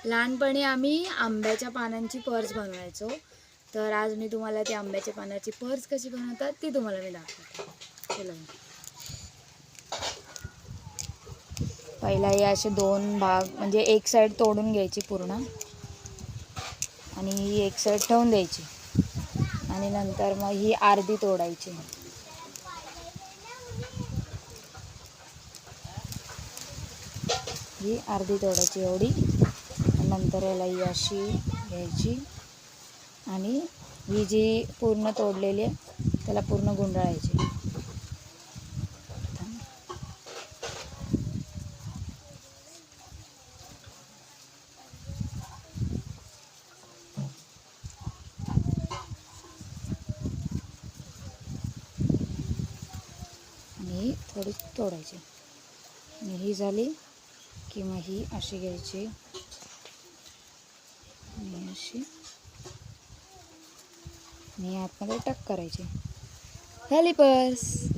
लहानपणी आम्ही आंब्याच्या पानांची पर्स बनवायचो. तर आज मी तुम्हाला ती आंब्याच्या पानाची पर्स कशी बनवतात ती तुम्हाला मी दाखवते. चला. पहिला हे असे दोन भाग म्हणजे एक साईड तोडून घ्यायची पूर्ण आणि ही एक साईड ठेवून द्यायची आणि नंतर मग ही अर्धी तोडायची. ही अर्धी तोडायची एवढी. नंतर याला ही अशी घ्यायची आणि ही जी पूर्ण तोडलेली आहे त्याला पूर्ण गुंडाळायची. आणि थोडी तोडायची आणि ही झाली की मग ही अशी घ्यायची आणि अशी आणि आतमध्ये टक करायची. झाली पर्स.